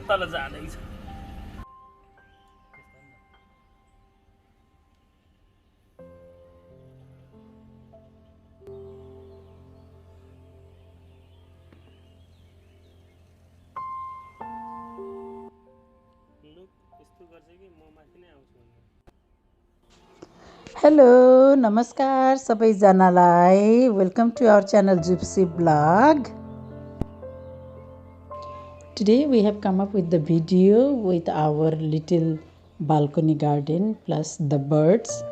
तल जाँदैछ Hello, namaskar सबैजनालाई. Welcome to our channel Gypsy Blog. Today we have come up with the video with our little balcony garden plus the birds,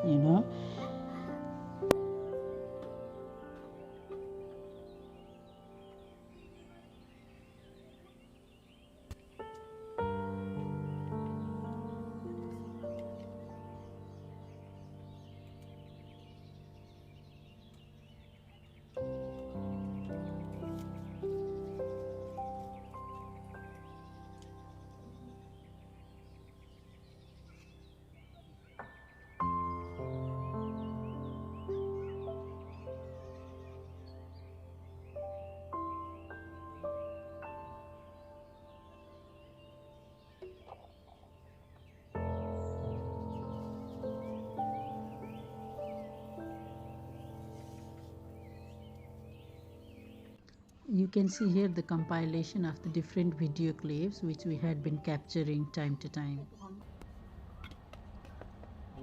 You can see here the compilation of the different video clips which we had been capturing time to time.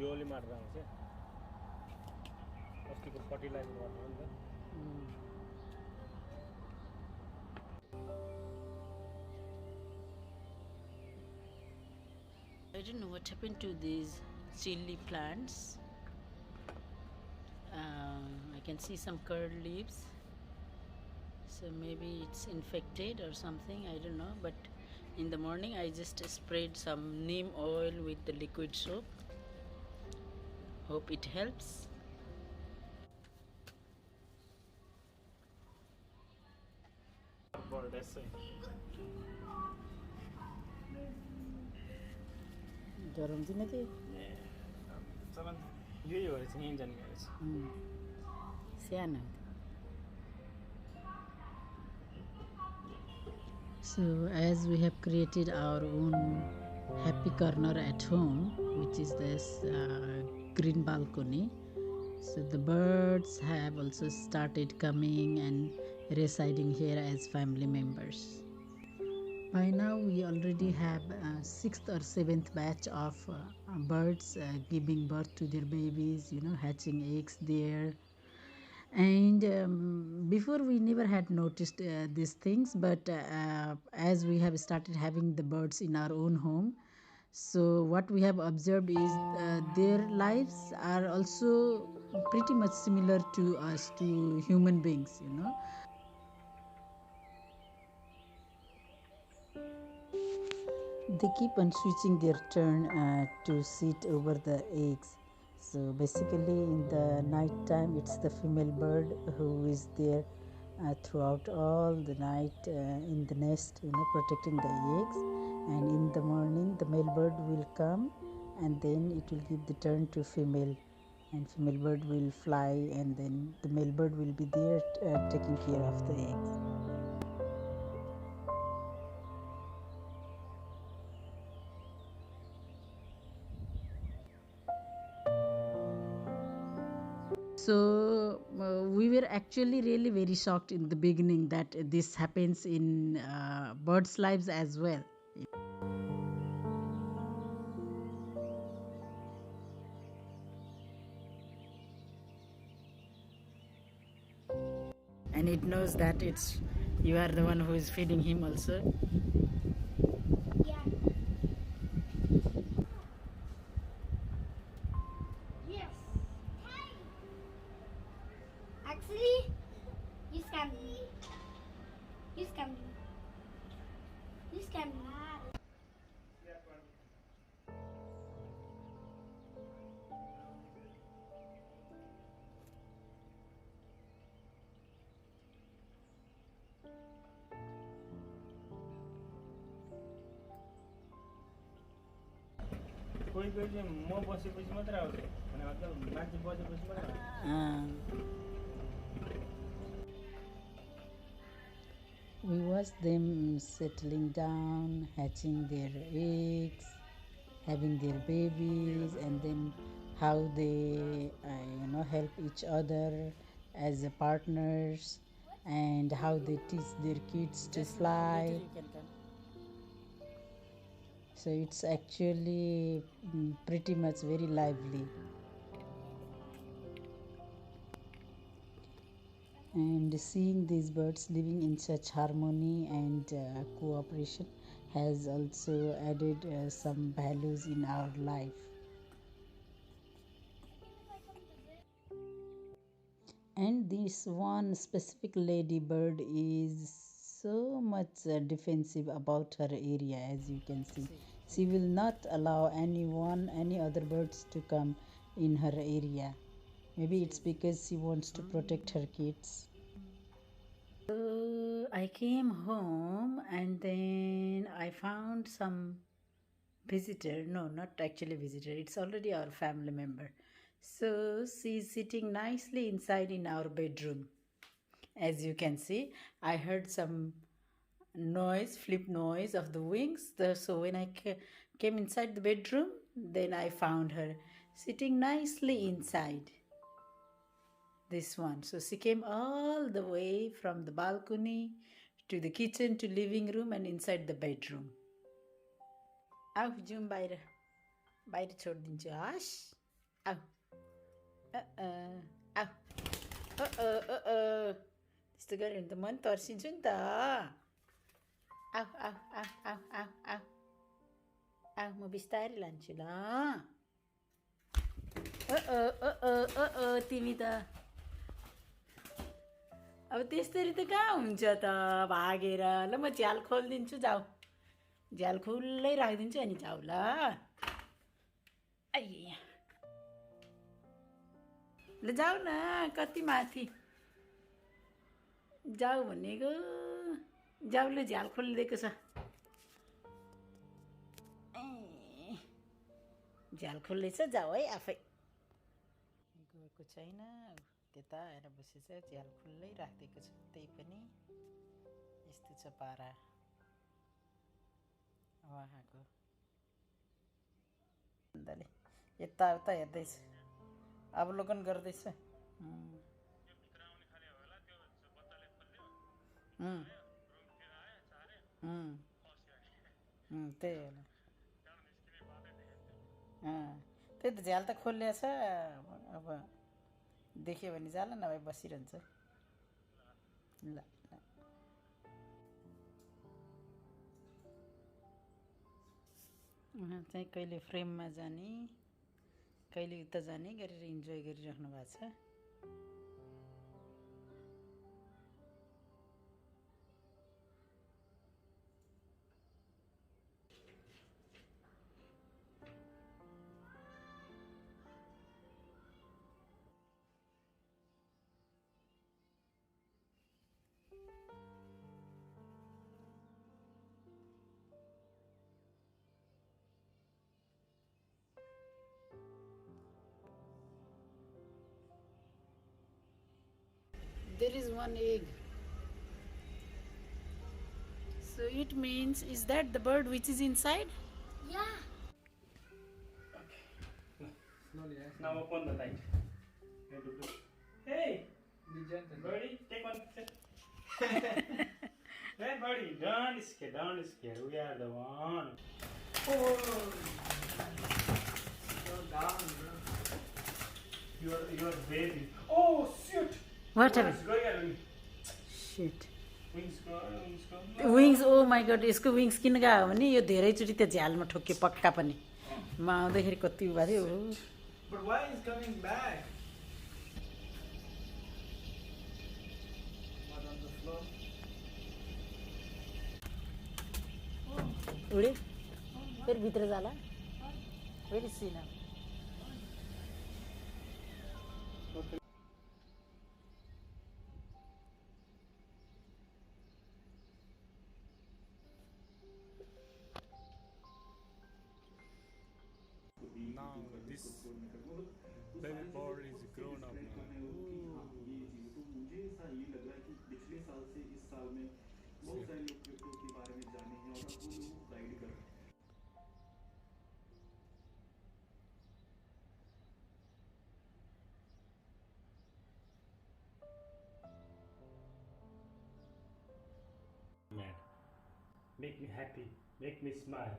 योले मार्दा हुन्छ अस्तिको fertiliser गर्नु हो नि त I don't know what happened to these chili plants. I can see some curled leaves. So maybe it's infected or something, I don't know, but in the morning I just sprayed some neem oil with the liquid soap. Hope it helps. गरम चाहिँ नै थियो यही भएर चाहिँ यहीँ जाने गरेछ सानो. So as we have created our own happy corner at home, which is this green balcony, so the birds have also started coming and residing here as family members. By now we already have 6th or 7th batch of birds giving birth to their babies, hatching eggs there. And before we never had noticed these things, but as we have started having the birds in our own home, so what we have observed is their lives are also pretty much similar to us, to human beings. They keep on switching their turn to sit over the eggs. So basically in the night time it's the female bird who is there throughout all the night in the nest, protecting the eggs, and in the morning the male bird will come and then it will give the turn to female, and female bird will fly and then the male bird will be there taking care of the eggs. So we were actually really very shocked in the beginning that this happens in birds' lives as well. And it knows that you are the one who is feeding him also. कोही कोही चाहिँ म बसेपछि मात्रै आउँछ भने मतलब मान्छे बसेपछि मात्रै आउँछ We watch them settling down, hatching their eggs, having their babies, and then how they help each other as partners, and how they teach their kids to fly. So it's actually pretty much very lively. And seeing these birds living in such harmony and cooperation has also added some values in our life. And this one specific ladybird is so much defensive about her area, as you can see. She will not allow any other birds to come in her area. Maybe it's because she wants to protect her kids. So I came home and then I found some visitor. No, not actually visitor. It's already our family member. So she's sitting nicely inside in our bedroom. As you can see, I heard some noise, flip noise of the wings. So when I came inside the bedroom, then I found her sitting nicely inside. This one. So she came all the way from the balcony to the kitchen to living room and inside the bedroom. आऊ जाउँ बाहिर बाहिर छोडिदिन्छु हस् आऊ आऊ त्यस्तो गऱ्यो भने त म नि तर्सिन्छु नि त आऊ आऊ आऊ आऊ आऊ आऊ आऊ म बिस्तारै लान्छु ल तिमी त अब त्यस्तरी त कहाँ हुन्छ त भागेर ल म झ्याल खोलिदिन्छु जाऊ झ्याल खुल्लै राखिदिन्छु अनि जाऊ ल आइया ल जाऊ न कति माथि जाऊ भनेको जाऊ ल झ्याल खोलिदिएको छ झ्याल खोल्दैछ जाऊ है आफै गएको छैन त्यता आएर बसेछ झ्याल खुल्लै राखिदिएको छ त्यही पनि यस्तो छ पारा उहाँको अन्दाले यताउता हेर्दैछ अवलोकन गर्दैछ त्यही होला त्यही त झ्याल त खोलिया छ अब देख्यो भने जाला नभए बसिरहन्छ ल उहाँ चाहिँ कहिले फ्रेममा जाने कहिले उता जाने गरेर इन्जोय गरिराख्नु भएको छ There is one egg. So it means, is that the bird which is inside? Yeah. Okay. Slowly. Now open the light. Hey, birdie, take one picture. Hey, birdie, don't scare, don't scare. We are the one. Oh, go down, bro. Your baby. Oh, shit. What happened? Shit. Wings, oh my god, यसको wings किन गयो भने यो धेरैचोटि त्यो झ्यालमा ठोक्यो पक्का पनि म आउँदाखेरि कति भएको थियो But why is coming back? What on the floor? उडे फेरि भित्र जाला फेरि सिना Now this baby bird is grown up now. बहुत सारे लोग क्रिप्टो के बारे में जाने हैं और आप लोगों को गाइड कर रहे हैं। Man, make me happy, make me smile.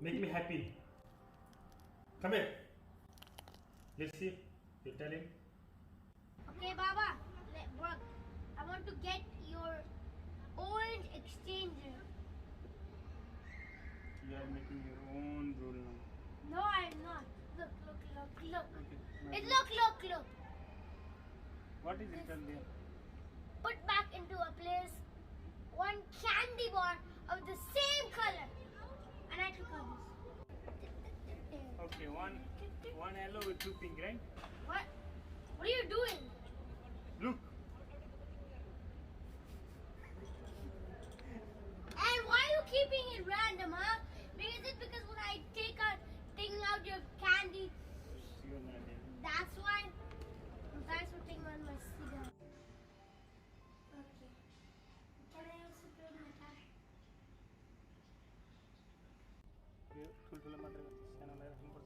Make me happy. Come here. Let's see. You tell him. Okay, Baba, let's work. I want to get your orange exchanger. You are making your own rule now. No, I'm not. Look. Okay. Look. What is it there? Put back into a place one candy bar of the same color. And I took out this. Okay, one yellow with two pink, right? What? What are you doing? Look. And why are you keeping it random, huh? Is it because when I taking out your candy, You're not there. that's why? Thanks for taking out my cigar. Okay. Can I also play my cat? ठुल्ठुलो मात्र सानोलाई राख्नुपर्छ